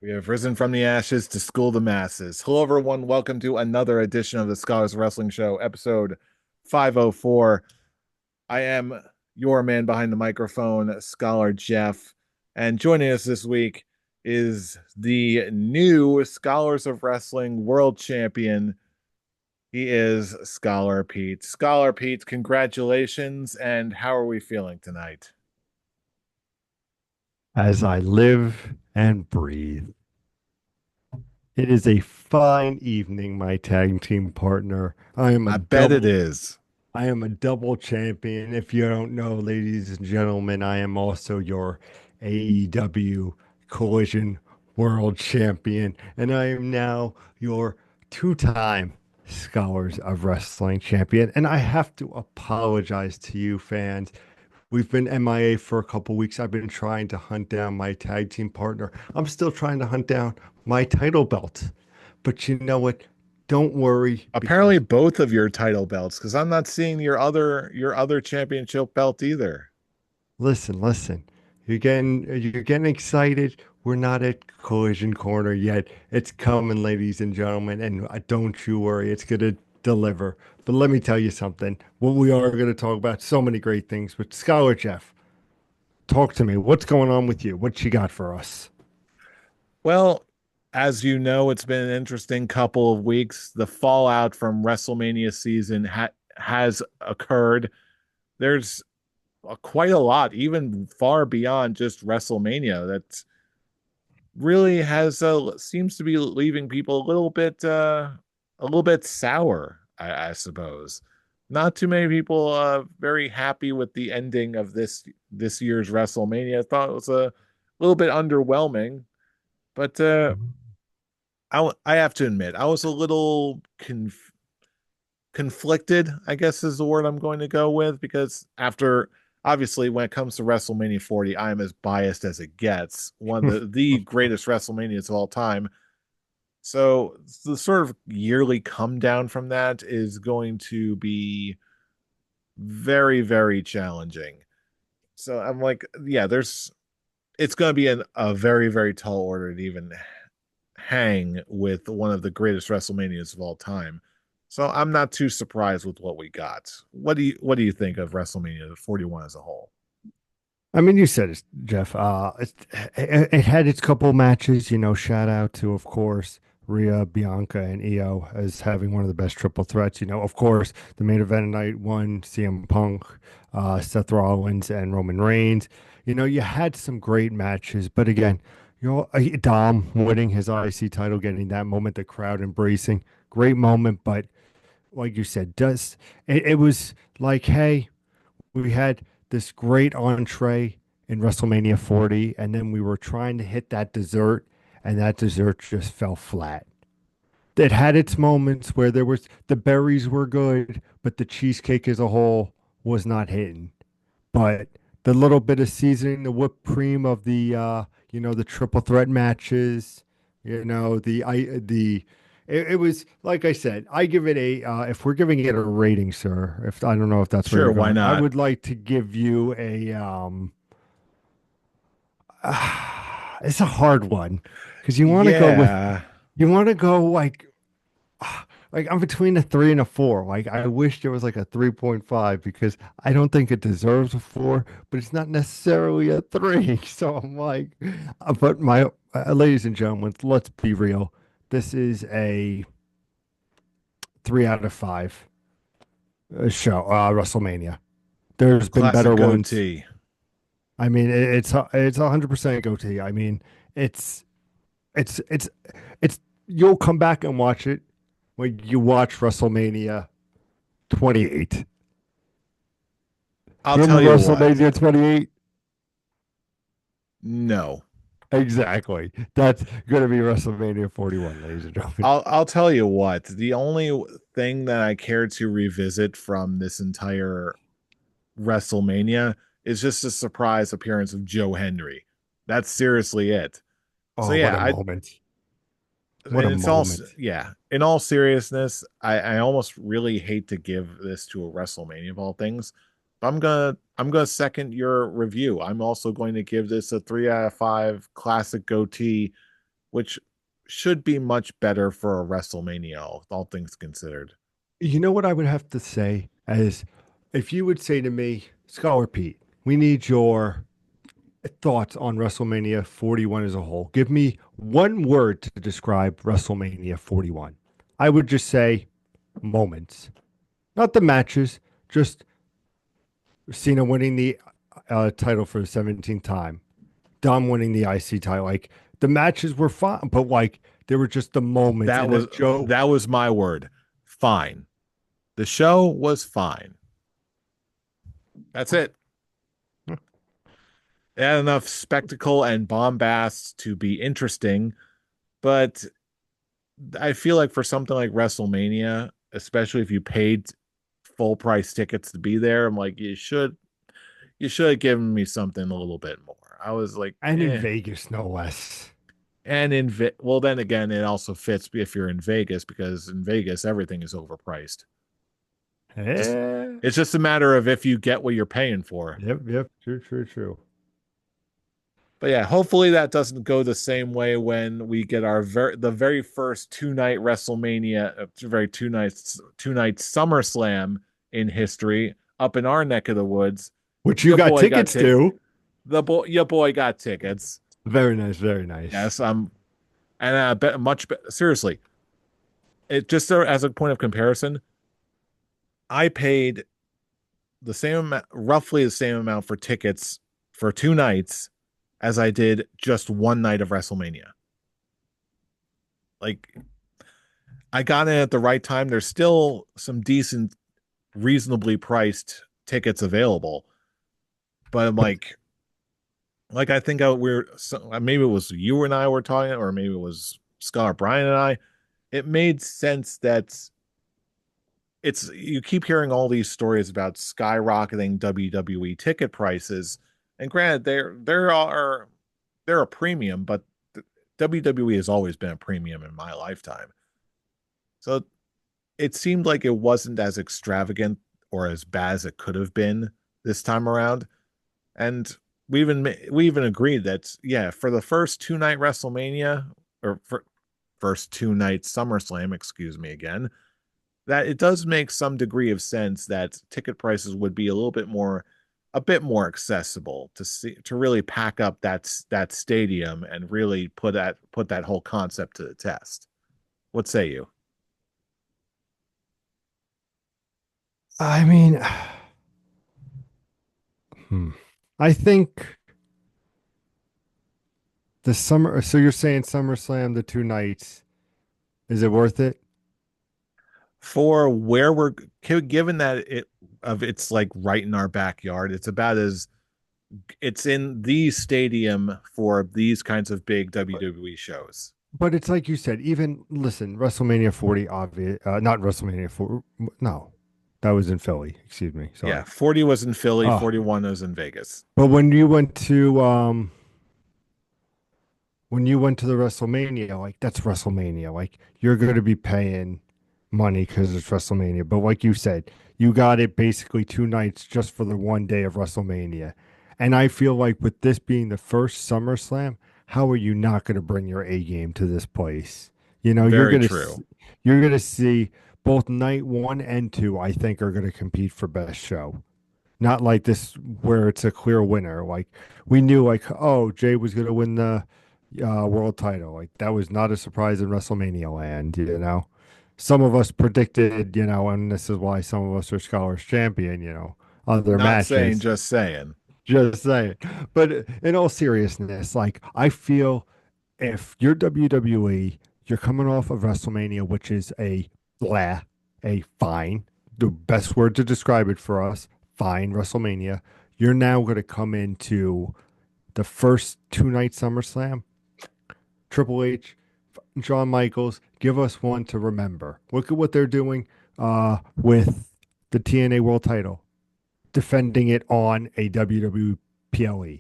We have risen from the ashes to school the masses. Hello, everyone. Welcome to another edition of the Scholars Wrestling Show, episode 504. I am your man behind the microphone, Scholar Jeff. And joining us this week is the new Scholars of Wrestling World Champion. He is Scholar Pete. Scholar Pete, congratulations. And how are we feeling tonight? As I live and breathe. It is a fine evening, my tag team partner. I bet it is. I am a double champion. If you don't know, ladies and gentlemen, I am also your AEW Collision World Champion, and I am now your two-time Scholars of Wrestling champion. And I have to apologize to you fans. We've been MIA for a couple weeks. I've been trying to hunt down my tag team partner. I'm still trying to hunt down my title belt. But you know what? Don't worry Apparently because both of your title belts, because I'm not seeing your other championship belt either. listen. You're getting excited. We're not at Collision Corner yet. It's coming, ladies and gentlemen, and don't you worry, it's gonna deliver. But let me tell you something. What we are going to talk about so many great things. But Scholar Jeff, talk to me. What's going on with you? What you got for us? Well, as you know, it's been an interesting couple of weeks. The fallout from WrestleMania season has occurred. There's quite a lot, even far beyond just WrestleMania, that really has seems to be leaving people a little bit sour, I suppose. Not too many people very happy with the ending of this year's WrestleMania. I thought it was a little bit underwhelming, but I have to admit I was a little conflicted, I guess is the word I'm going to go with, because after obviously when it comes to WrestleMania 40, I am as biased as it gets. One of the greatest WrestleManias of all time. So the sort of yearly come down from that is going to be very, very challenging. So I'm like, yeah, it's going to be a very, very tall order to even hang with one of the greatest WrestleManias of all time. So I'm not too surprised with what we got. What do you think of WrestleMania 41 as a whole? I mean, you said it, Jeff. It had its couple matches. Shout out to, of course, Rhea, Bianca, and Io as having one of the best triple threats. Of course, the main event of night one, CM Punk, Seth Rollins, and Roman Reigns. You had some great matches, but again, Dom winning his IC title, getting that moment, the crowd embracing, great moment. But like you said, it was like, hey, we had this great entree in WrestleMania 40, and then we were trying to hit that dessert, and that dessert just fell flat. It had its moments where the berries were good, but the cheesecake as a whole was not hitting. But the little bit of seasoning, the whipped cream of the triple threat matches, it was like I said, I give it if we're giving it a rating, sir, if I don't know if that's where Sure, you're why going, I not? would like to give you it's a hard one because Yeah. you want to go like I'm between a 3 and a 4. Like I wish there was like a 3.5 because I don't think it deserves a 4, but it's not necessarily a 3. So I'm like, but my ladies and gentlemen, let's be real. This is a 3 out of 5 show, WrestleMania. There's been Classic better ones. goatee. I mean, it's 100% goatee. I mean, it's it's it's it's you'll come back and watch it when you watch WrestleMania 28. I'll tell Remember you what. WrestleMania 28? No. Exactly. That's going to be WrestleMania 41, ladies and gentlemen. I'll tell you what. The only thing that I care to revisit from this entire WrestleMania is just a surprise appearance of Joe Henry. That's seriously it. So Oh, what yeah, a I moment. What and a it's all moment. yeah. In all seriousness, I almost really hate to give this to a WrestleMania of all things. But I'm gonna second your review. I'm also going to give this a 3 out of 5 classic goatee. which should be much better for a WrestleMania, all things considered. You know what I would have to say as if you would say to me, Scholar Pete, we need your thoughts on WrestleMania 41 as a whole. Give me one word to describe WrestleMania 41. I would just say moments, not the matches, just Cena winning the title for the 17th time, Dom winning the IC title. Like the matches were fine, but like there were just the moments. That And then was Joe, that was my word. Fine. The show was fine. That's it. It had enough spectacle and bombast to be interesting, but I feel like for something like WrestleMania, especially if you paid full price tickets to be there, I'm like, you should have given me something a little bit more. I was like, and in eh. Vegas, no less. And well, then again, it also fits if you're in Vegas because in Vegas everything is overpriced. Just Yeah. it's just a matter of if you get what you're paying for. Yep, yep. True, true, true. But yeah, hopefully that doesn't go the same way when we get our the very first two-night WrestleMania, very two night SummerSlam in history up in our neck of the woods. Which you Your got boy got tickets tick to. your boy got tickets. Very nice, very nice. Yes, and I bet seriously, it just as a point of comparison, I paid the same amount, roughly the same amount for tickets for two nights as I did just one night of WrestleMania. Like I got in at the right time. There's still some decent, reasonably priced tickets available, but I'm like I think maybe it was you and I were talking, or maybe it was Scott Brian and I. It made sense that it's you keep hearing all these stories about skyrocketing WWE ticket prices, and granted, they're a premium, but WWE has always been a premium in my lifetime. So it seemed like it wasn't as extravagant or as bad as it could have been this time around. And we even agreed that yeah, for the first two-night WrestleMania or for first two-night SummerSlam, excuse me again, that it does make some degree of sense that ticket prices would be a bit more accessible to really pack up that stadium and really put that whole concept to the test. What say you? I mean, hmm. I think the summer. So you're saying SummerSlam, the two nights, is it worth it? For where we're given that it's like right in our backyard, it's in the stadium for these kinds of big But WWE shows. but it's like you said. Even listen, WrestleMania 40, obvious. Not WrestleMania 4. No, that was in Philly. Excuse me. Yeah, Sorry. 40 was in Philly, Oh, 41 was in Vegas. but when you went to the WrestleMania, like that's WrestleMania. Like you're going to be paying money because it's WrestleMania. But like you said, you got it basically two nights just for the one day of WrestleMania. And I feel like with this being the first SummerSlam, how are you not going to bring your A game to this place? You know, Very true. you're gonna see both night one and two. I think are going to compete for best show. Not like this where it's a clear winner. Like we knew, like oh, Jay was going to win the world title. Like that was not a surprise in WrestleMania land. You know, some of us predicted. You know, and this is why some of us are Scholars Champion. You know, other Not saying, matches. just saying. Just saying. But in all seriousness, like I feel if you're WWE, you're coming off of WrestleMania, which is a blah, a fine, the best word to describe it for us, fine WrestleMania. You're now going to come into the first two night SummerSlam. Triple H, Shawn Michaels, give us one to remember. Look at what they're doing with the TNA World Title, defending it on a WWE PLE.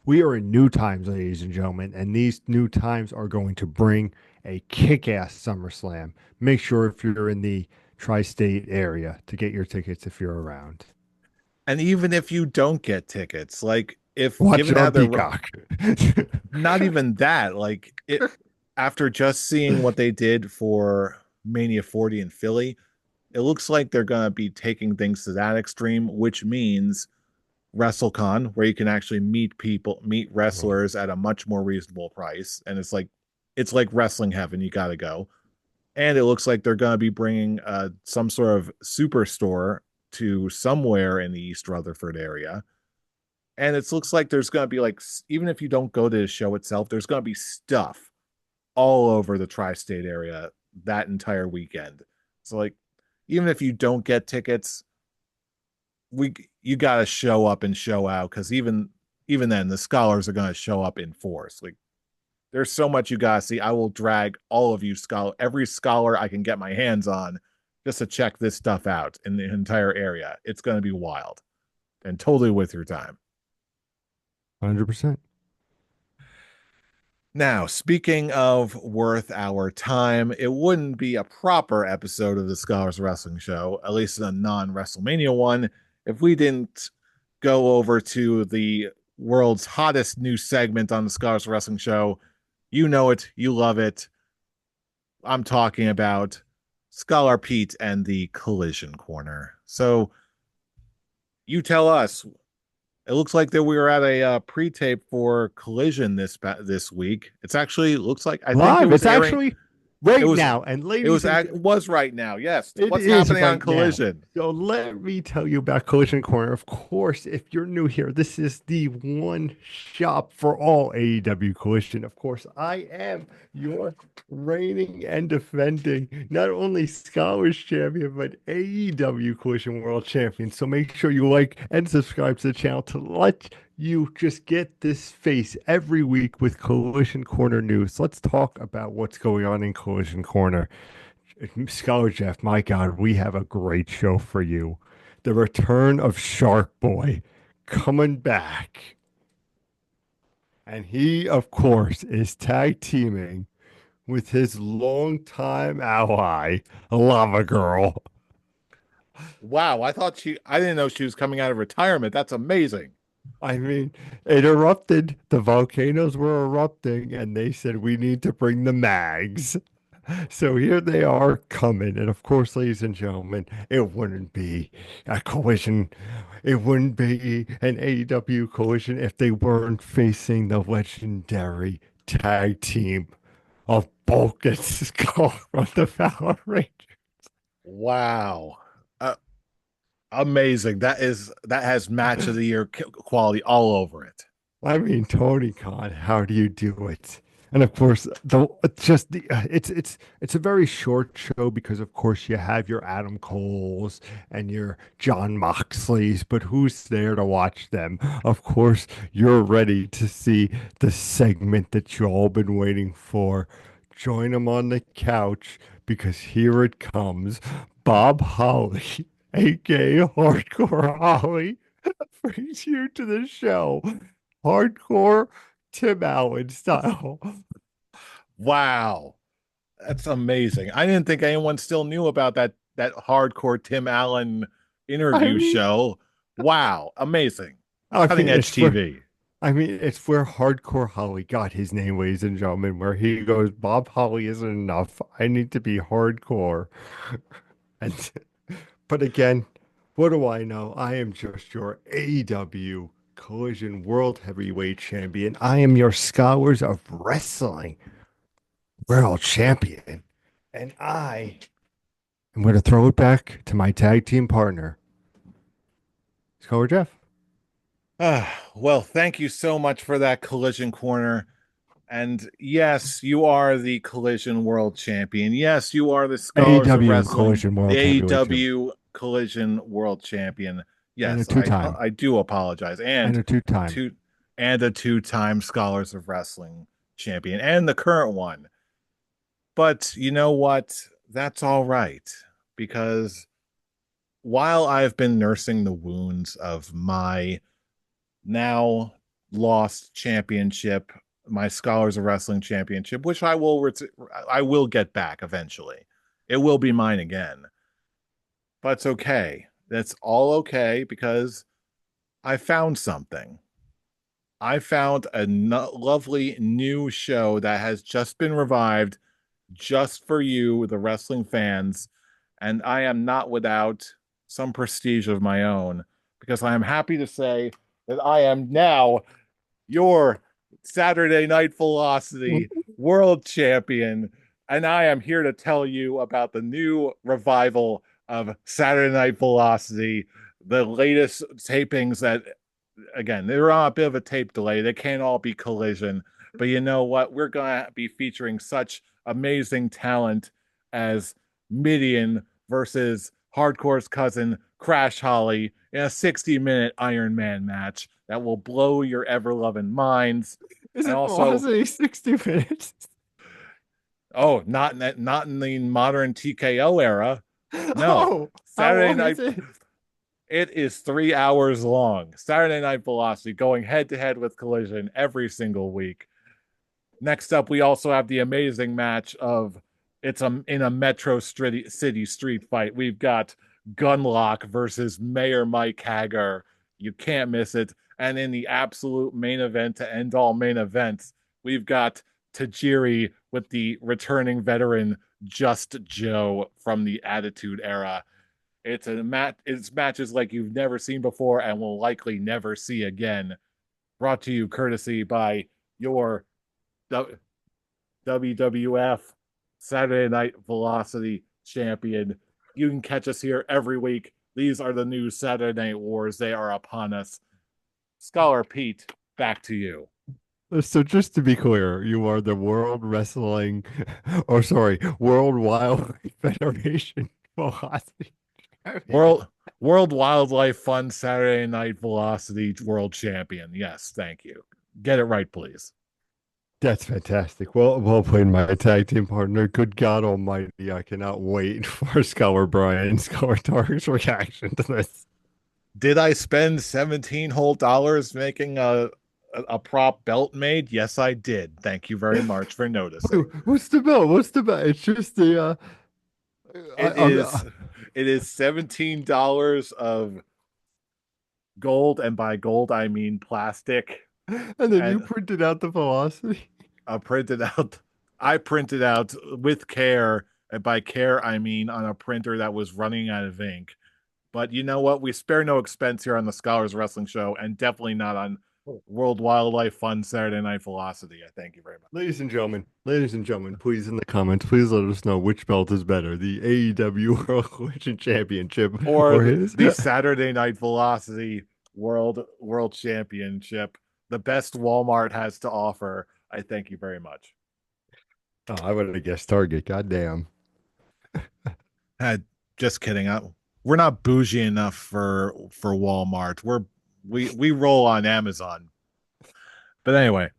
We are in new times, ladies and gentlemen, and these new times are going to bring a kick-ass SummerSlam. Make sure if you're in the tri-state area to get your tickets if you're around. And even if you don't get tickets, like if Watch given it how on they're Peacock. not even that, like after just seeing what they did for Mania 40 in Philly, it looks like they're going to be taking things to that extreme, which means WrestleCon, where you can actually meet people, meet Right. wrestlers at a much more reasonable price, and it's like wrestling heaven. You got to go. And it looks like they're going to be bringing some sort of superstore to somewhere in the East Rutherford area. And it looks like there's going to be like, even if you don't go to the show itself, there's going to be stuff all over the tri-state area that entire weekend. So like, even if you don't get tickets, we you got to show up and show out, because even then the scholars are going to show up in force. Like, there's so much you got to see. I will drag all of you every scholar I can get my hands on, just to check this stuff out in the entire area. It's going to be wild and totally worth your time. 100%. Now, speaking of worth our time, it wouldn't be a proper episode of the Scholars Wrestling Show, at least a non WrestleMania one, if we didn't go over to the world's hottest new segment on the Scholars Wrestling Show. You know it, you love it. I'm talking about Scholar Pete and the Collision Corner. So, you tell us. It looks like that we were at a pre-tape for Collision this week. It's actually looks like I think it Live. was It's airing. actually It right was now. And it was ladies and it was right now. Yes. it What's is happening on right now. Collision? So let me tell you about Collision Corner. Of course, if you're new here, this is the one shop for all AEW Collision. Of course, I am your reigning and defending not only Scholars Champion, but AEW Collision World Champion. So make sure you like and subscribe to the channel to let you just get this face every week with Collision Corner news. Let's talk about what's going on in Collision Corner. Scholar Jeff, my God, we have a great show for you. The return of Shark Boy coming back. And he, of course, is tag teaming with his longtime ally, Lava Girl. Wow, I didn't know she was coming out of retirement. That's amazing. I mean, it erupted. The volcanoes were erupting, and they said, we need to bring the mags. So here they are coming. And of course, ladies and gentlemen, it wouldn't be a collision. It wouldn't be an AEW collision if they weren't facing the legendary tag team of Bulk and Skull from the Power Rangers. Wow. Uh, Amazing. That has match of the year quality all over it. I mean, Tony Khan, how do you do it? And of course, the just the it's a very short show because of course you have your Adam Coles and your John Moxleys, but who's there to watch them? Of course, you're ready to see the segment that you all been waiting for. Join them on the couch because here it comes. Bob Holly, aka Hardcore Holly, brings you to the show. Hardcore Tim Allen style. Wow. That's amazing. I didn't think anyone still knew about that hardcore Tim Allen I interview mean, show. Wow, amazing. I Cutting mean, edge it's where TV. it's where Hardcore Holly got his name, ladies and gentlemen, where he goes, Bob Holly isn't enough. I need to be hardcore. And but again, what do I know? I am just your AEW Collision World Heavyweight Champion. I am your Scholars of Wrestling World Champion. And I'm going to throw it back to my tag team partner, Scholar Jeff. Well, thank you so much for that collision corner. And yes, you are the collision world champion. Yes, you are the Scholars of AEW Wrestling, Collision the World Heavyweight Champion. AEW collision world champion. And a Yes, two-time. I do apologize. And a two-time. Two and a two-time Scholars of Wrestling champion and the current one. But you know what? That's all right, because while I've been nursing the wounds of my now lost championship, my Scholars of Wrestling championship, which I will get back eventually. It will be mine again. But it's okay. That's all okay because I found something. I found a lovely new show that has just been revived just for you, the wrestling fans. And I am not without some prestige of my own because I am happy to say that I am now your Saturday Night Velocity world champion. And I am here to tell you about the new revival of Saturday Night Velocity, the latest tapings that, again, they're on a bit of a tape delay. They can't all be Collision. But you know what? We're going to be featuring such amazing talent as Midian versus Hardcore's cousin Crash Holly in a 60-minute Iron Man match that will blow your ever loving minds. Is And it also, Velocity 60 minutes? oh, not in the modern TKO era. No, Oh, how Saturday long Night. is it? It is 3 hours long. Saturday Night Velocity going head to head with Collision every single week. Next up, we also have the amazing match of in a City street fight. We've got Gunlock versus Mayor Mike Hager. You can't miss it. And in the absolute main event to end all main events, we've got Tajiri with the returning veteran Just Joe from the Attitude Era. It's matches like you've never seen before and will likely never see again. Brought to you courtesy by your WWF Saturday Night Velocity champion. You can catch us here every week. These are the new Saturday Night Wars. They are upon us. Scholar Pete, back to you. So just to be clear, you are the World Wrestling, or sorry, World Wildlife Federation Velocity Champion. World World Wildlife Fund Saturday Night Velocity World Champion. Yes, thank you. Get it right, please. That's fantastic. Well played, my tag team partner. Good God Almighty, I cannot wait for Scholar Brian and Scholar Tark's reaction to this. Did I spend 17 whole dollars making a prop belt made? Yes, I did. Thank you very much for noticing. What's the belt? What's the belt? It's just the It I, is it is $17 of gold, and by gold I mean plastic, and then you and printed out the velocity. printed out. I printed out with care, and by care I mean on a printer that was running out of ink. But you know what? We spare no expense here on the Scholars Wrestling Show, and definitely not on World Wildlife Fund Saturday Night Velocity. I thank you very much. Ladies and gentlemen, please in the comments, please let us know which belt is better, the AEW World Collision Championship Or or his. the Saturday Night Velocity World Championship, the best Walmart has to offer. I thank you very much. Oh, I would have guessed Target. Goddamn. Uh, just kidding. We're not bougie enough for Walmart. We roll on Amazon. But anyway,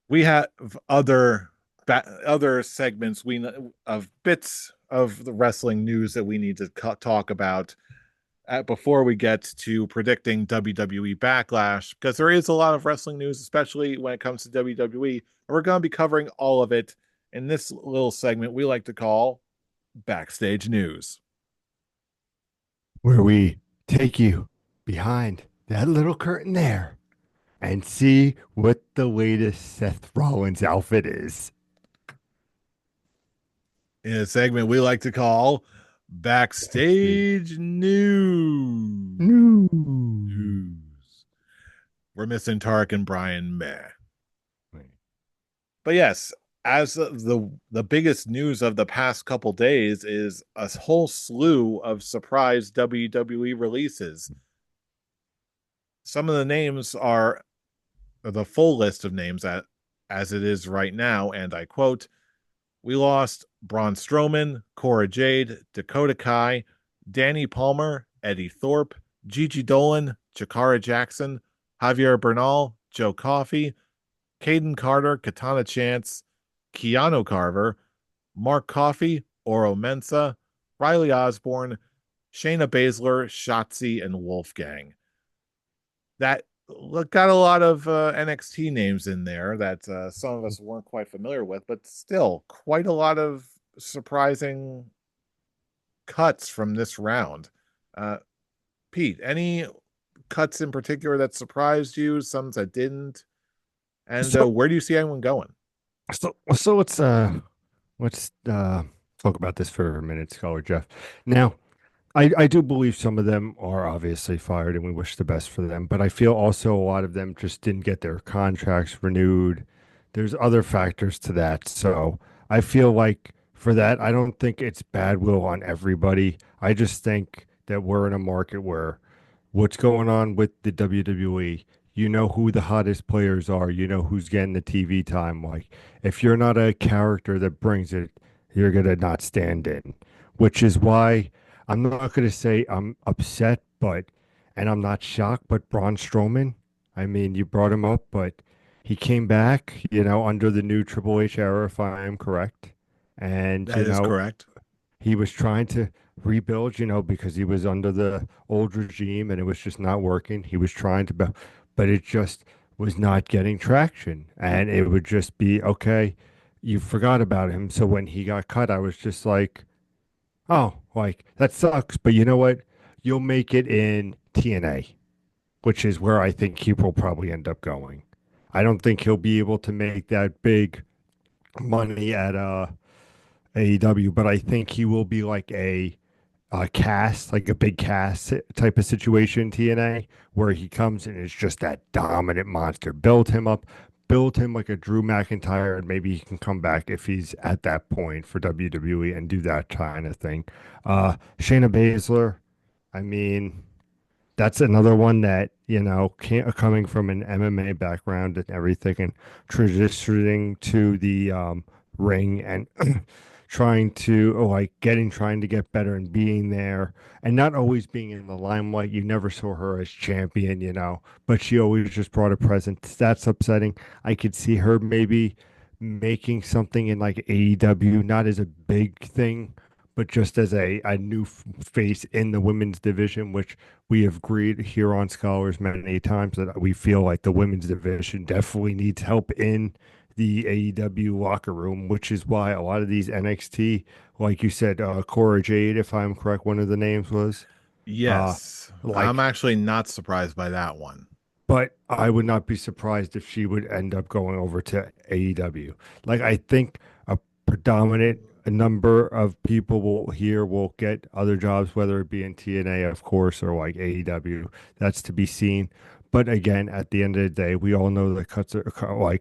we have other segments of bits of the wrestling news that we need to talk about before we get to predicting WWE Backlash, because there is a lot of wrestling news, especially when it comes to WWE, and we're going to be covering all of it in this little segment we like to call Backstage News. Where we take you behind that little curtain there and see what the latest Seth Rollins outfit is. In a segment we like to call Backstage News. No. News. We're missing Tark and Brian Meh. But yes, as the biggest news of the past couple days is a whole slew of surprise WWE releases. Some of the names are the full list of names as it is right now, and I quote, we lost Braun Strowman, Cora Jade, Dakota Kai, Danny Palmer, Eddie Thorpe, Gigi Dolan, Chikara Jackson, Javier Bernal, Joe Coffey, Caden Carter, Katana Chance, Keanu Carver, Mark Coffey, Oro Mensa, Riley Osborne, Shayna Baszler, Shotzi, and Wolfgang. That got a lot of NXT names in there that some of us weren't quite familiar with, but still quite a lot of surprising cuts from this round. Pete, any cuts in particular that surprised you? Some that didn't? And So where do you see anyone going? so let's talk about this for a minute, Scholar Jeff. Now, I do believe some of them are obviously fired and we wish the best for them, but I feel also a lot of them just didn't get their contracts renewed. There's other factors to that. So I feel like for that, I don't think it's bad will on everybody. I just think that we're in a market where what's going on with the WWE, you know who the hottest players are, you know who's getting the TV time. Like if you're not a character that brings it, you're gonna not stand in, which is why I'm not going to say I'm upset, but, and I'm not shocked, but Braun Strowman, I mean, you brought him up, but he came back, under the new Triple H era, if I am correct. And, That is correct. he was trying to rebuild, because he was under the old regime and it was just not working. He was trying to, but it just was not getting traction. And it would just be, okay, you forgot about him. So when he got cut, I was just like, oh, like that sucks, but you know what? You'll make it in TNA, which is where I think he will probably end up going. I don't think he'll be able to make that big money at AEW, but I think he will be like a cast, like a big cast type of situation, TNA, where he comes in is just that dominant monster. Build him up, build him like a Drew McIntyre, and maybe he can come back if he's at that point for WWE and do that kind of thing. Shayna Baszler, I mean, that's another one that, coming from an MMA background and everything and transitioning to the ring and trying to get better and being there and not always being in the limelight. You never saw her as champion, but she always just brought a presence. That's upsetting. I could see her maybe making something in like AEW, not as a big thing, but just as a new face in the women's division, which we have agreed here on Scholars many times that we feel like the women's division definitely needs help in the AEW locker room, which is why a lot of these NXT, like you said, Cora Jade, if I'm correct, one of the names was, uh, Yes. I'm like actually not surprised by that one. but I would not be surprised if she would end up going over to AEW. Like I think a predominant number of people will get other jobs, whether it be in TNA, of course, or like AEW. That's to be seen. But again, at the end of the day, we all know that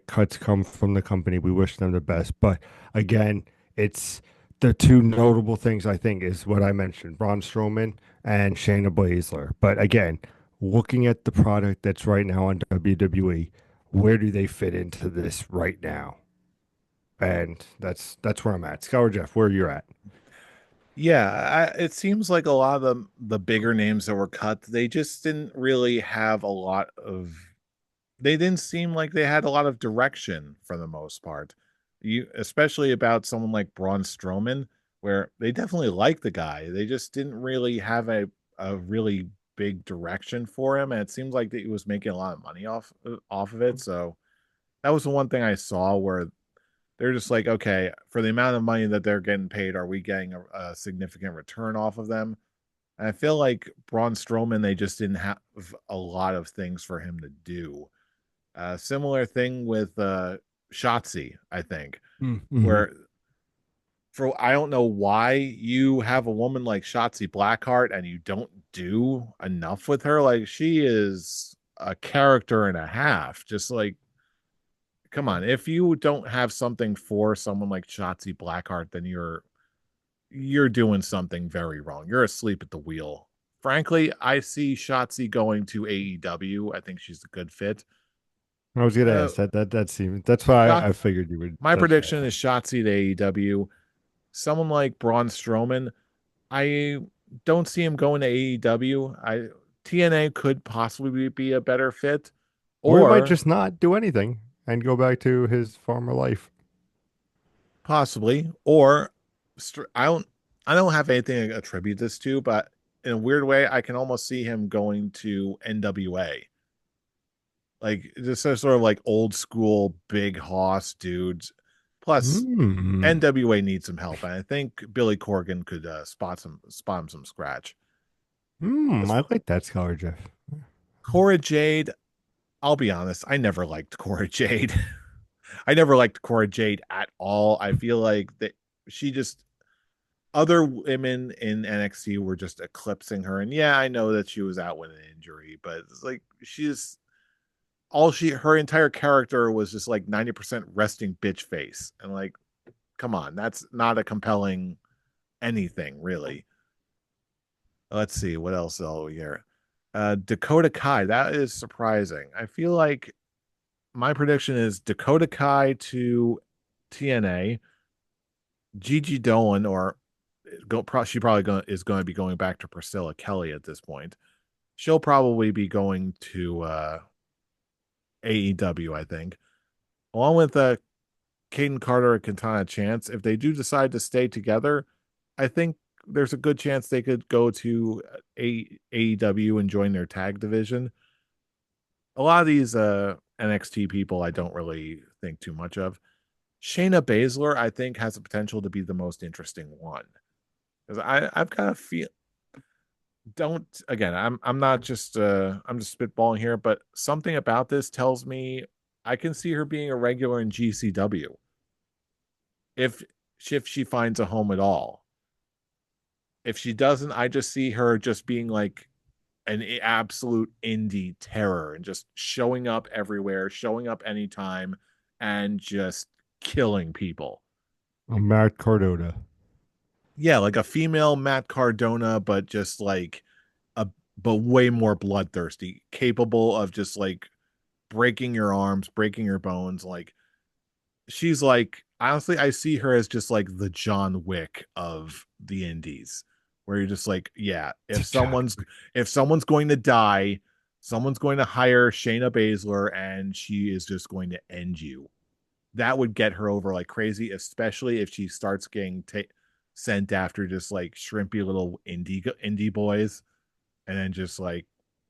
cuts come from the company. We wish them the best. But again, it's the two notable things I think is what I mentioned, Braun Strowman and Shayna Baszler. But again, looking at the product that's right now on WWE, where do they fit into this right now? And that's where I'm at. Scour Jeff, where you're at. Yeah, it seems like a lot of the bigger names that were cut, they just didn't really have a lot of they didn't seem like they had a lot of direction for the most part. You especially about someone like Braun Strowman, where they definitely like the guy. They just didn't really have a really big direction for him. And it seems like that he was making a lot of money off of it. So that was the one thing I saw where they're just like, okay, for the amount of money that they're getting paid, are we getting a significant return off of them? And I feel like Braun Strowman, they just didn't have a lot of things for him to do. Similar thing with Shotzi, I think, Mm-hmm. where for I don't know why you have a woman like Shotzi Blackheart and you don't do enough with her. Like she is a character and a half. Just like, come on, if you don't have something for someone like Shotzi Blackheart, then you're doing something very wrong. You're asleep at the wheel. Frankly, I see Shotzi going to AEW. I think she's a good fit. I was gonna Uh, ask that seemed that's why Shot, I figured you would my touch that. prediction is Shotzi to AEW. Someone like Braun Strowman, I don't see him going to AEW. TNA could possibly be a better fit, Or he might or just not do anything and go back to his former life. possibly, or I don't have anything to attribute this to, but in a weird way, I can almost see him going to NWA. Like just a sort of like old school big hoss dudes. Plus, Hmm. NWA needs some help, and I think Billy Corgan could spot him some scratch. Hmm. As I like that, Scholar Jeff. Cora Jade, I'll be honest, I never liked Cora Jade. I never liked Cora Jade at all. I feel like that she just other women in NXT were just eclipsing her. And yeah, I know that she was out with an injury, but it's like she's all she her entire character was just like 90% resting bitch face. And like, come on, that's not a compelling anything, really. Let's see what else are we here. Dakota Kai, that is surprising. I feel like my prediction is Dakota Kai to TNA, Gigi Dolan, or she probably is going to be going back to Priscilla Kelly at this point. She'll probably be going to AEW, I think, along with Caden Carter and Katana Chance. If they do decide to stay together, I think there's a good chance they could go to AEW and join their tag division. A lot of these NXT people I don't really think too much of. Shayna Baszler, I think, has the potential to be the most interesting one. Because I've got a feel don't again, I'm not just I'm just spitballing here, but something about this tells me I can see her being a regular in GCW if if she finds a home at all. If she doesn't, I just see her just being like an absolute indie terror and just showing up everywhere, showing up anytime, and just killing people. I'm Matt Cardona. Yeah, like a female Matt Cardona, but just like a but way more bloodthirsty, capable of just like breaking your arms, breaking your bones. Like she's like honestly, I see her as just like the John Wick of the indies, where you're just like, yeah, John. if someone's going to die, someone's going to hire Shayna Baszler, and she is just going to end you. That would get her over like crazy, especially if she starts getting sent after just like shrimpy little indie boys, and then just like,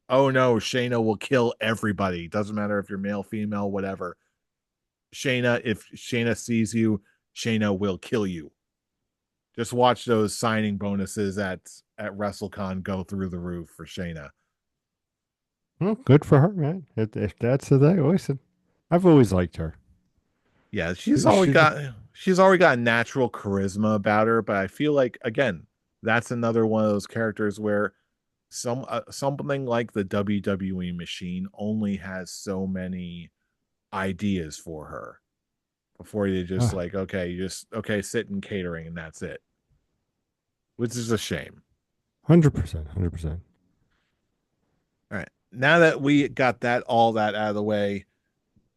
oh no, Shayna will kill everybody. Doesn't matter if you're male, female, whatever. Shayna, if Shayna sees you, Shayna will kill you. Just watch those signing bonuses at WrestleCon go through the roof for Shayna. Well, good for her, man. If that's the thing, listen, I've always liked her. Yeah, She's she's already got natural charisma about her, but I feel like again, that's another one of those characters where something like the WWE machine only has so many ideas for her before you just like okay, you just okay, sit in catering and that's it, which is a shame. 100%, 100%. All right. Now that we got that all that out of the way,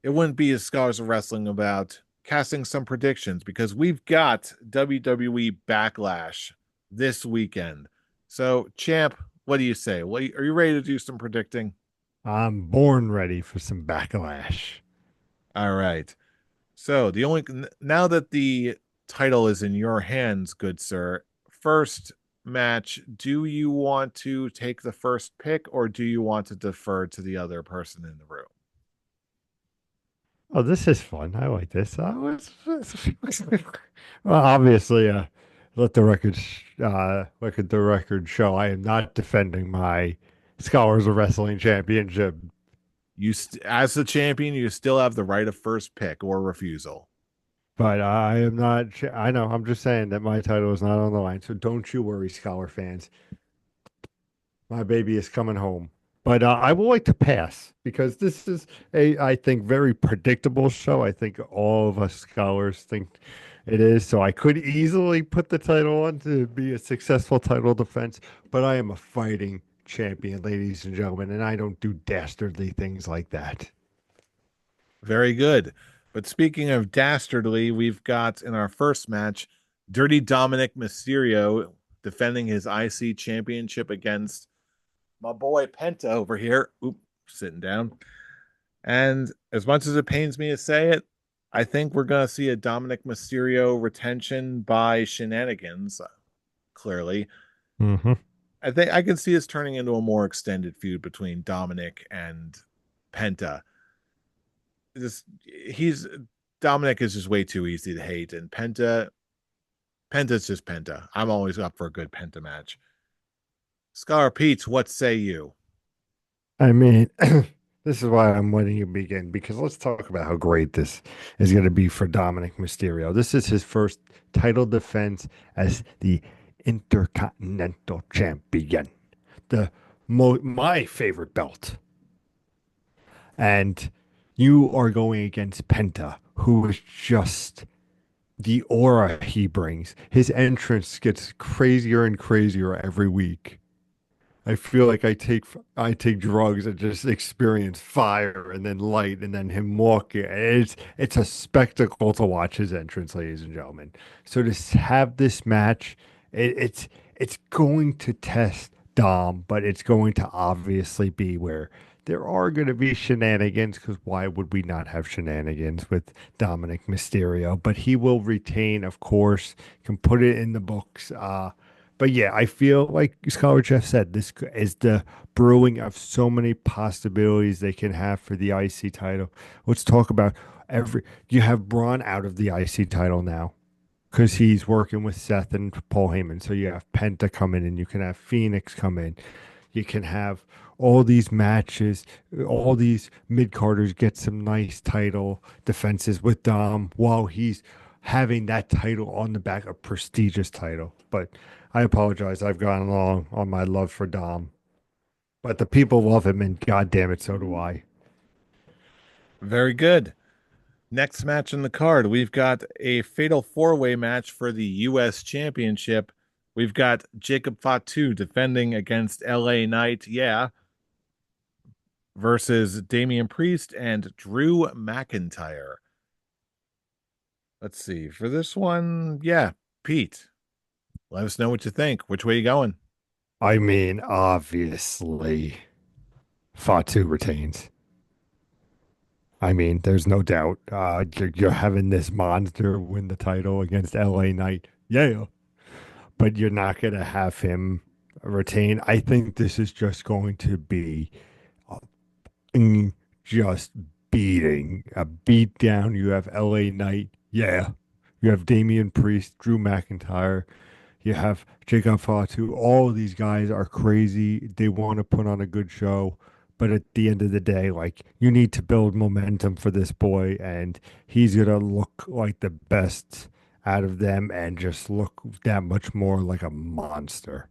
it wouldn't be as Scholars of Wrestling about casting some predictions because we've got WWE Backlash this weekend. So, champ, what do you say? Are you ready to do some predicting? I'm born ready for some backlash. All right. So, the only now that the title is in your hands, good sir, first match, do you want to take the first pick or do you want to defer to the other person in the room? Oh, this is fun. I like this. Well, obviously, let the record show I am not defending my Scholars of Wrestling championship, As the champion, you still have the right of first pick or refusal. but I am not. I know. I'm just saying that my title is not on the line. So don't you worry, Scholar fans. My baby is coming home. But I would like to pass because this is I think, very predictable show. I think all of us scholars think it is. So I could easily put the title on to be a successful title defense, but I am a fighting champion, ladies and gentlemen, and I don't do dastardly things like that. Very good. But speaking of dastardly, we've got in our first match Dirty Dominic Mysterio defending his IC championship against my boy Penta over here. Oop, sitting down. And as much as it pains me to say it, I think we're going to see a Dominic Mysterio retention by shenanigans, clearly. Mm-hmm. I think I can see this turning into a more extended feud between Dominic and Penta. Just he's Dominic is just way too easy to hate, and Penta's just Penta. I'm always up for a good Penta match. Scar Pete, what say you? I mean, This is why I'm letting you begin because let's talk about how great this is going to be for Dominic Mysterio. This is his first title defense as the Intercontinental Champion, the my favorite belt. And you are going against Penta, who is just the aura he brings. His entrance gets crazier and crazier every week. I feel like I take drugs and just experience fire and then light and then him walking. It's a spectacle to watch his entrance, ladies and gentlemen. So to have this match, it's going to test Dom, but it's going to obviously be where there are going to be shenanigans because why would we not have shenanigans with Dominic Mysterio? But he will retain, of course, can put it in the books. But yeah, I feel like Scholar Jeff said, this is the brewing of so many possibilities they can have for the IC title. Let's talk about every. You have Braun out of the IC title now because he's working with Seth and Paul Heyman. So you have Penta come in, and you can have Phoenix come in. You can have all these matches, all these mid carders get some nice title defenses with Dom while he's having that title on the back, a prestigious title. But I apologize. I've gone along on my love for Dom, but the people love him, and God damn it, so do I. Very good. Next match in the card, we've got a fatal four-way match for the U.S. Championship. We've got Jacob Fatu defending against LA Knight, yeah, versus Damian Priest and Drew McIntyre. Let's see. For this one, yeah, Pete, let us know what you think. Which way you going? I mean, obviously, Fatu retains. I mean, there's no doubt. You're having this monster win the title against LA Knight. Yeah. But you're not going to have him retain. I think this is just going to be a, just beating, a beat down. You have LA Knight. Yeah. You have Damian Priest, Drew McIntyre. You have Jacob Fatu. All of these guys are crazy. They want to put on a good show. But at the end of the day, like you need to build momentum for this boy, and he's gonna look like the best out of them and just look that much more like a monster.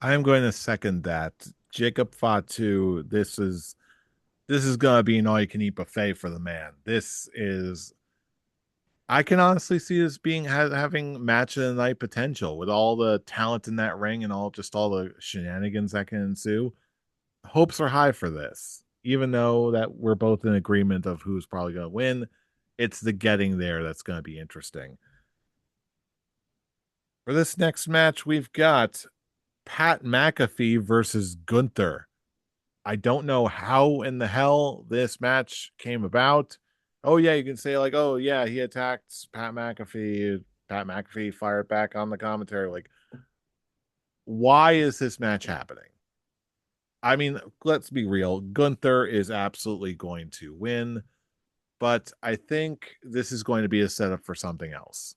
I am going to second that. Jacob Fatu, this is gonna be an all-you-can-eat buffet for the man. This is I can honestly see this being having match of the night potential with all the talent in that ring and all the shenanigans that can ensue. Hopes are high for this, even though that we're both in agreement of who's probably going to win. It's the getting there that's going to be interesting. For this next match, we've got Pat McAfee versus Gunther. I don't know how in the hell this match came about. Oh yeah, you can say like, oh yeah, he attacked Pat McAfee. Pat McAfee fired back on the commentary. Like, why is this match happening? I mean, let's be real. Gunther is absolutely going to win, but I think this is going to be a setup for something else.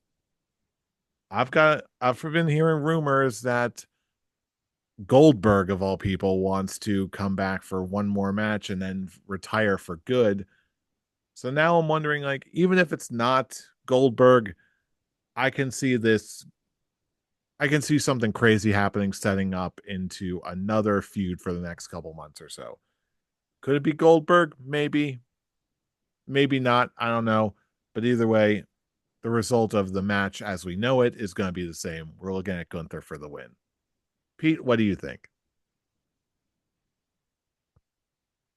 I've been hearing rumors that Goldberg of all people wants to come back for one more match and then retire for good. So now I'm wondering, like, even if it's not Goldberg, I can see this. I can see something crazy happening, setting up into another feud for the next couple months or so. Could it be Goldberg? Maybe, maybe not. I don't know. But either way, the result of the match as we know it is going to be the same. We're looking at Gunther for the win. Pete, what do you think?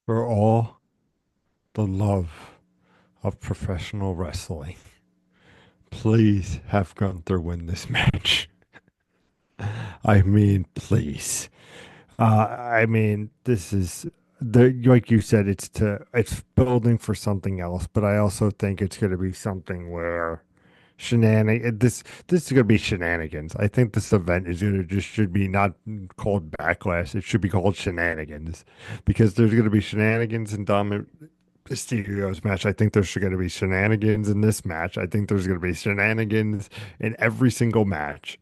For all the love of professional wrestling, please have Gunther win this match. I mean, please. I mean, this is the like you said, it's building for something else, but I also think it's going to be something where this is going to be shenanigans. I think this event is going to just should be not called Backlash. It should be called shenanigans because there's going to be shenanigans in Dominic Mysterio's match. I think there's going to be shenanigans in this match. I think there's going to be shenanigans in every single match.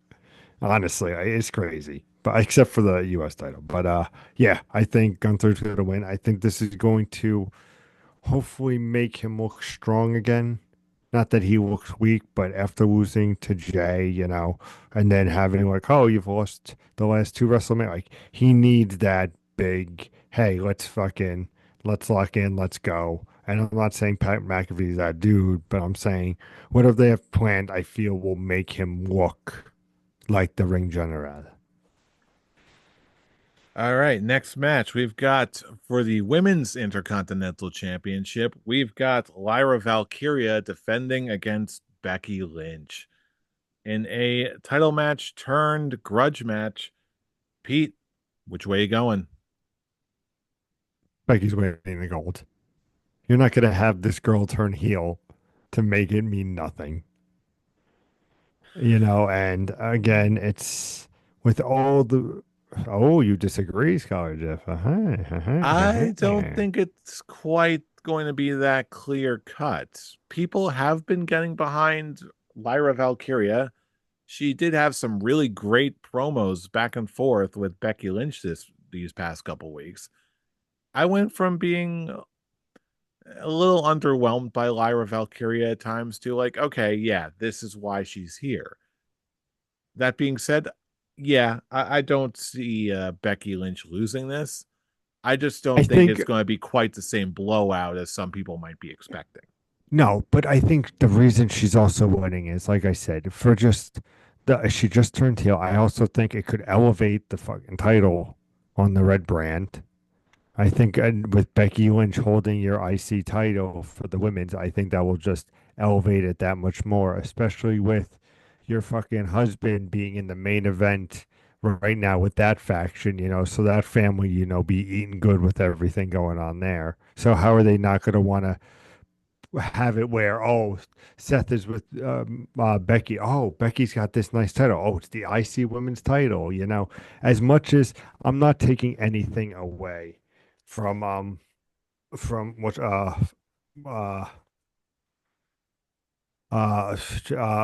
Honestly, it's crazy. but except for the U.S. title. But yeah, I think Gunther's going to win. I think this is going to hopefully make him look strong again. Not that he looks weak, but after losing to Jay, and then having like, oh, you've lost the last two WrestleMania, like he needs that big, hey, let's lock in, let's go. And I'm not saying Pat McAfee's that dude, but I'm saying whatever they have planned, I feel will make him look like the ring general. All right, next match we've got for the Women's Intercontinental Championship. We've got Lyra Valkyria defending against Becky Lynch in a title match turned grudge match. Pete, which way you going? Becky's winning the gold. You're not going to have this girl turn heel to make it mean nothing. And again, it's with all the, oh, you disagree, Scholar Jeff. I don't think it's quite going to be that clear cut. People have been getting behind Lyra Valkyria. She did have some really great promos back and forth with Becky Lynch these past couple weeks. I went from being a little underwhelmed by Lyra Valkyria at times to like, okay, yeah, this is why she's here. That being said, yeah, I don't see Becky Lynch losing this. I just I don't think think it's going to be quite the same blowout as some people might be expecting. no, but I think the reason she's also winning is, like I said, for just she just turned heel. I also think it could elevate the fucking title on the red brand. I think with Becky Lynch holding your IC title for the women's, I think that will just elevate it that much more, especially with your fucking husband being in the main event right now with that faction, so that family, be eating good with everything going on there. So how are they not going to want to have it where, oh, Seth is with Becky. Oh, Becky's got this nice title. Oh, it's the IC women's title, As much as I'm not taking anything away from what uh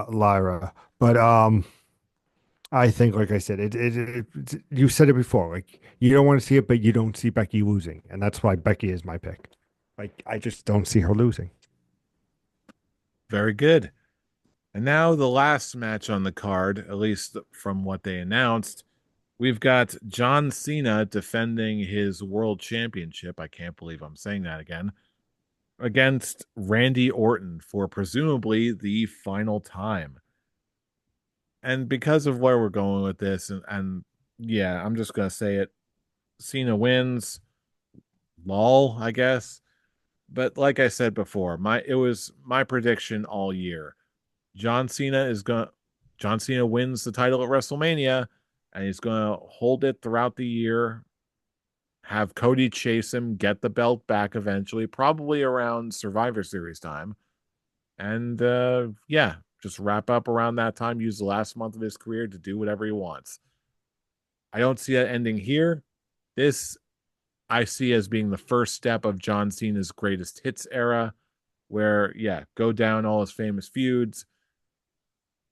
Lyra. But I think, like I said, you said it before. Like you don't want to see it, but you don't see Becky losing, and that's why Becky is my pick. Like I just don't see her losing. Very good. And now the last match on the card, at least from what they announced, we've got John Cena defending his world championship. I can't believe I'm saying that again. Against Randy Orton for presumably the final time. And because of where we're going with this, and yeah, I'm just gonna say it. Cena wins, lol, I guess. But like I said before, my it was my prediction all year. John Cena is going John Cena wins the title at WrestleMania and he's going to hold it throughout the year, have Cody chase him, get the belt back eventually, probably around Survivor Series time. And yeah, just wrap up around that time, use the last month of his career to do whatever he wants. I don't see it ending here. This I see as being the first step of John Cena's greatest hits era, where, yeah, go down all his famous feuds,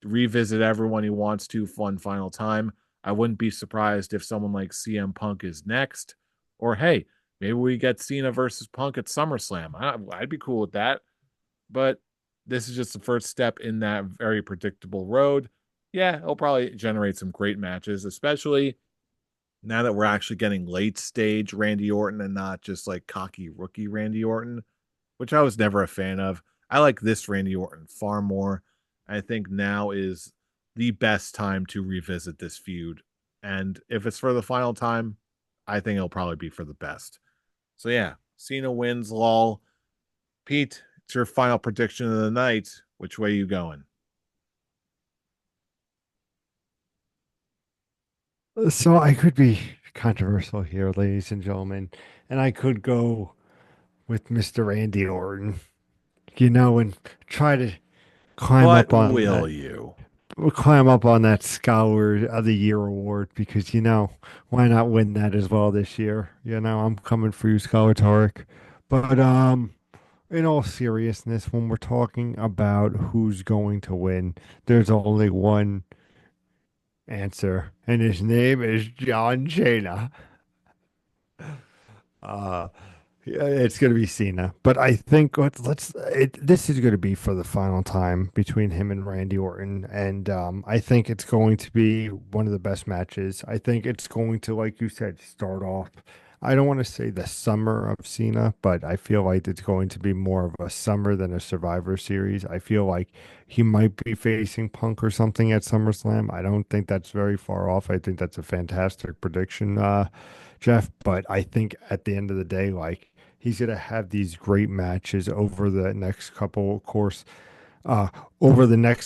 revisit everyone he wants to one final time. I wouldn't be surprised if someone like CM Punk is next. Or hey, maybe we get Cena versus Punk at SummerSlam. I'd be cool with that. But this is just the first step in that very predictable road. Yeah, it'll probably generate some great matches, especially now that we're actually getting late stage Randy Orton and not just like cocky rookie Randy Orton, which I was never a fan of. I like this Randy Orton far more. I think now is the best time to revisit this feud. And if it's for the final time, I think it'll probably be for the best. So yeah, Cena wins, lol. Pete, it's your final prediction of the night. Which way you going? So I could be controversial here, ladies and gentlemen, and I could go with Mr. Randy Orton, and try to climb But up on will that you? Scholar of the Year award because why not win that as well this year? I'm coming for you, Scholar Tarek. But in all seriousness, when we're talking about who's going to win, there's only one answer, and his name is John Cena. Uh, yeah, it's going to be Cena, but I think this is going to be for the final time between him and Randy Orton, and I think it's going to be one of the best matches. I think it's going to, like you said, start off. I don't want to say the summer of Cena, but I feel like it's going to be more of a summer than a Survivor Series. I feel like he might be facing Punk or something at SummerSlam. I don't think that's very far off. I think that's a fantastic prediction, Jeff. But I think at the end of the day, like he's going to have these great matches uh, over the next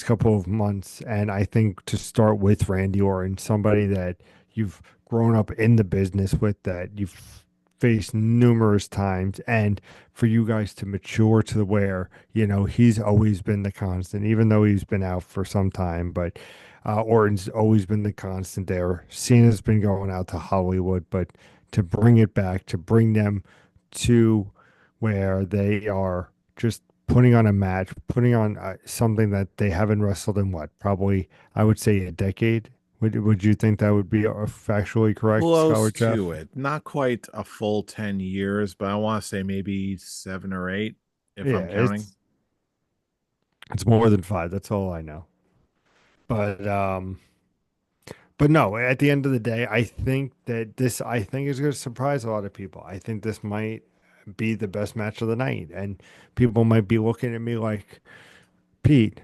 couple of months. And I think to start with Randy Orton, somebody that you've grown up in the business with, that you've faced numerous times, and for you guys to mature to where, he's always been the constant, even though he's been out for some time, but Orton's always been the constant there. Cena's been going out to Hollywood, but to bring it back, to bring them to where they are just putting on a match, putting on something that they haven't wrestled in what, probably I would say a decade. Would you think that would be factually correct, Close Scholar to Jeff? it. Not quite a full 10 years, but I want to say maybe 7 or 8 if Yeah, I'm counting. it's more than five. That's all I know. But no, at the end of the day, I think is going to surprise a lot of people. I think this might be the best match of the night, and people might be looking at me like, Pete,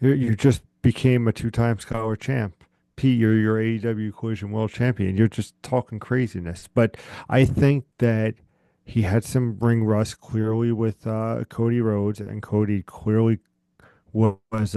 you just became a two-time Scholar champ. Pete, you're your AEW Collision World Champion. You're just talking craziness. But I think that he had some ring rust clearly with Cody Rhodes, and Cody clearly was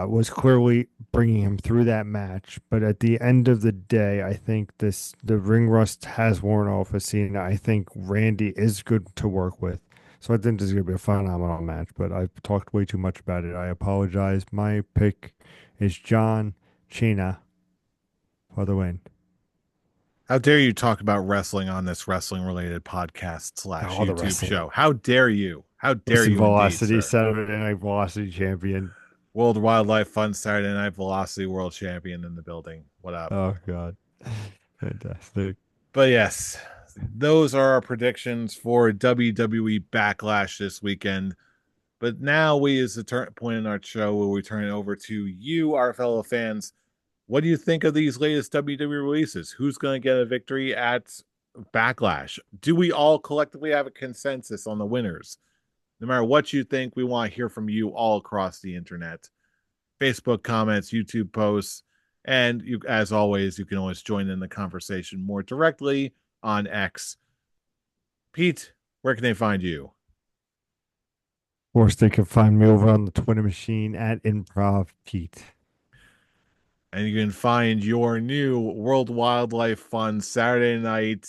was clearly bringing him through that match. But at the end of the day, I think the ring rust has worn off of Cena. I think Randy is good to work with. So I think this is going to be a phenomenal match, but I've talked way too much about it. I apologize. My pick is John Cena for the win. How dare you talk about wrestling on this wrestling related podcast slash All the YouTube wrestling. show? How dare you? How dare Listen, you indeed, Velocity, sir? Saturday Night Velocity champion. World Wildlife Fun Saturday Night Velocity World Champion in the building. What up? Oh, God. Fantastic. But yes, those are our predictions for WWE Backlash this weekend. But now we, as the point in our show, will we turn it over to you, our fellow fans. What do you think of these latest WWE releases? Who's going to get a victory at Backlash? Do we all collectively have a consensus on the winners? No matter what you think, we want to hear from you all across the internet. Facebook comments, YouTube posts, and you, as always, you can always join in the conversation more directly on X. Pete, where can they find you? Of course, they can find me over on the Twitter machine at Improv Pete. And you can find your new World Wildlife Fund Saturday Night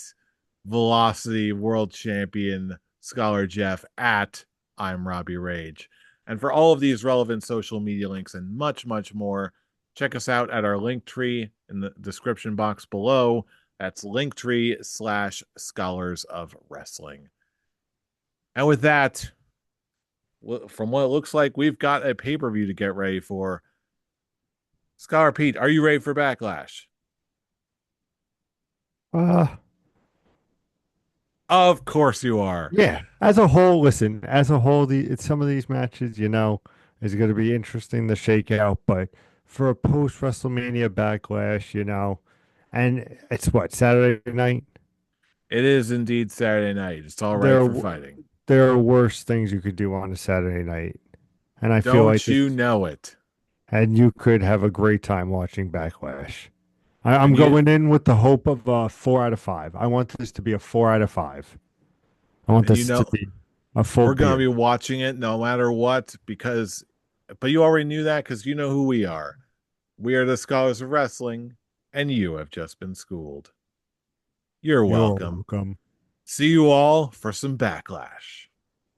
Velocity World Champion Scholar Jeff at I'm Robbie Rage. And for all of these relevant social media links and much, much more, check us out at our link tree in the description box below. That's linktree/scholars of wrestling. And with that, from what it looks like, we've got a pay-per-view to get ready for. Scholar Pete, are you ready for Backlash? Uh, Of course you are. yeah. As a whole, listen, as a whole, some of these matches, is going to be interesting to shake out. But for a post WrestleMania Backlash, and it's what, Saturday night? It is indeed Saturday night. It's all There right are for fighting. there are worse things you could do on a Saturday night, and I feel like Don't you this, know it? and you could have a great time watching Backlash. I'm And you going in with the hope of 4 out of 5. I want this to be a 4 out of 5. I want and you this to know be a full we're gonna beer. be watching it no matter what because but you already knew that because you know who we are. We are the scholars of wrestling, and you have just been schooled. You're You're welcome. welcome. See you all for some backlash.